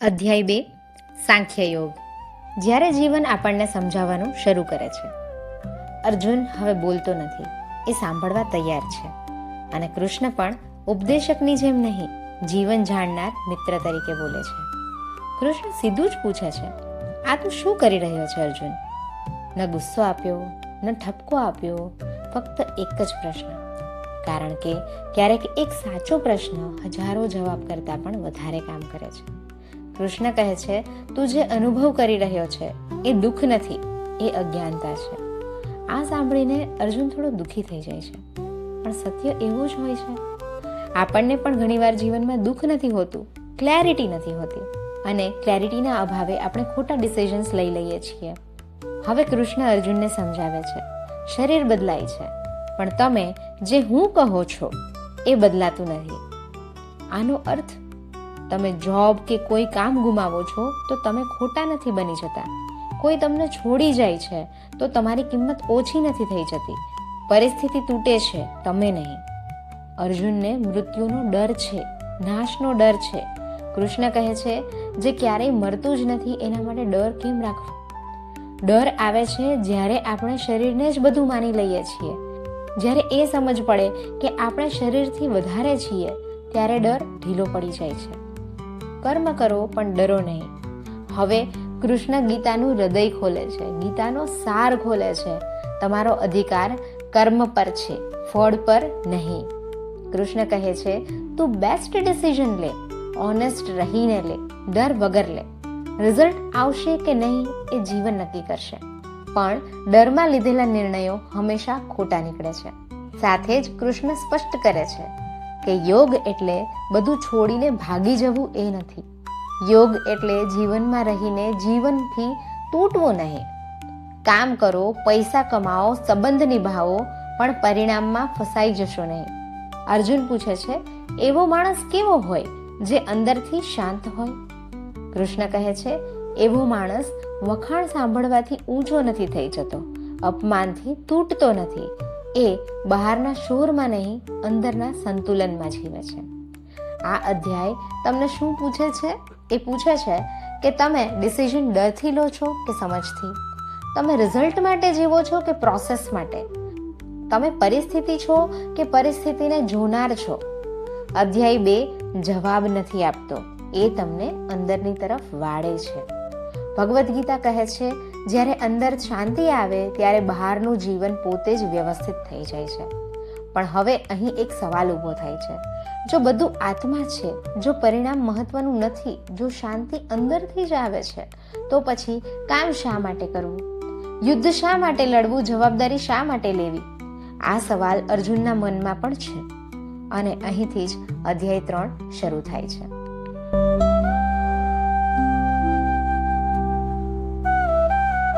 અધ્યાય 2 સાંખ્ય યોગ. જ્યારે જીવન આપણને સમજાવવાનું શરૂ કરે છે. અર્જુન હવે બોલતો નથી, એ સાંભળવા તૈયાર છે. અને કૃષ્ણ પણ ઉપદેશકની જેમ નહીં, જીવન જાણનાર મિત્ર તરીકે બોલે છે. કૃષ્ણ સીધું જ પૂછે છે, આ તું શું કરી રહ્યો છે અર્જુન? ન ગુસ્સો આપ્યો, ન ઠપકો આપ્યો, ફક્ત એક જ પ્રશ્ન. કારણ કે ક્યારેક એક સાચો પ્રશ્ન હજારો જવાબ કરતાં પણ વધારે કામ કરે છે. કૃષ્ણ કહે છે, તું જે અનુભવ કરી રહ્યો છે એ દુઃખ નથી, એ અજ્ઞાનતા છે. આ સાંભળીને અર્જુન થોડો દુઃખી થઈ જાય છે. પણ સત્ય એવું જ હોય છે. આપણને પણ ઘણીવાર જીવનમાં દુઃખ નથી હોતું, ક્લેરિટી નથી હોતી. અને ક્લેરિટીના અભાવે આપણે ખોટા ડિસિઝન્સ લઈ લઈએ છીએ. હવે કૃષ્ણ અર્જુનને સમજાવે છે, શરીર બદલાય છે, પણ તમે જે હું કહો છો એ બદલાતું નથી. આનો અર્થ, તમે જોબ કે કોઈ કામ ગુમાવો છો તો તમે ખોટા નથી બની જતા. કોઈ તમને છોડી જાય છે તો તમારી કિંમત ઓછી નથી થઈ જતી. પરિસ્થિતિ તૂટે છે, તમે નહીં. અર્જુનને મૃત્યુનો ડર છે, નાશનો ડર છે. કૃષ્ણ કહે છે, જે ક્યારેય મરતું જ નથી એના માટે ડર કેમ રાખવો? ડર આવે છે જ્યારે આપણે શરીરને જ બધું માની લઈએ છીએ. જ્યારે એ સમજ પડે કે આપણે શરીરથી વધારે છીએ, ત્યારે ડર ઢીલો પડી જાય છે. કર્મ કરો પણ ડરો નહીં. હવે કૃષ્ણ ગીતાનું હૃદય ખોલે છે, ગીતાનો સાર ખોલે છે. તમારો અધિકાર કર્મ પર છે, ફળ પર નહીં. કૃષ્ણ કહે છે, તું બેસ્ટ ડિસિઝન લે, ઓનેસ્ટ રહીને લે, ડર વગર લે. રિઝલ્ટ આવશે કે નહીં એ જીવન નક્કી કરશે, પણ ડરમાં લીધેલા નિર્ણયો હંમેશા ખોટા નીકળે છે. સાથે જ કૃષ્ણ સ્પષ્ટ કરે છે કે યોગ એટલે બધું છોડીને ભાગી જવું એ નથી. યોગ એટલે જીવનમાં રહીને જીવનથી તૂટવું નહીં. કામ કરો, પૈસા કમાઓ, સંબંધ નિભાવો, પણ પરિણામમાં ફસાઈ જશો નહીં. અર્જુન પૂછે છે, એવો માણસ કેવો હોય જે અંદરથી શાંત હોય? કૃષ્ણ કહે છે, એવો માણસ વખાણ સાંભળવાથી ઊંચો નથી થઈ જતો, અપમાનથી તૂટતો નથી. એ બહારના શોરમાં નહીં, અંદરના સંતુલનમાં જીવે છે. આ અધ્યાય તમને શું પૂછે છે? એ પૂછે છે કે તમે ડિસિઝન ડરથી લો છો કે સમજથી? તમે રિઝલ્ટ માટે જીવો છો કે પ્રોસેસ માટે? તમે પરિસ્થિતિ છો કે પરિસ્થિતિને જોનાર છો? અધ્યાય 2 જવાબ નથી આપતો, એ તમને અંદરની તરફ વાળે છે. ભગવદ્ ગીતા કહે છે, જ્યારે અંદર શાંતિ આવે ત્યારે બહારનું જીવન પોતે જ વ્યવસ્થિત થઈ જાય છે. પણ હવે અહીં એક સવાલ ઊભો થાય છે, જો બધું આત્મા છે, જો પરિણામ મહત્વનું નથી, જો શાંતિ અંદરથી જ આવે છે, તો પછી કામ શા માટે કરવું? યુદ્ધ શા માટે લડવું? જવાબદારી શા માટે લેવી? આ સવાલ અર્જુનના મનમાં પણ છે. અને અહીંથી જ અધ્યાય 3 શરૂ થાય છે.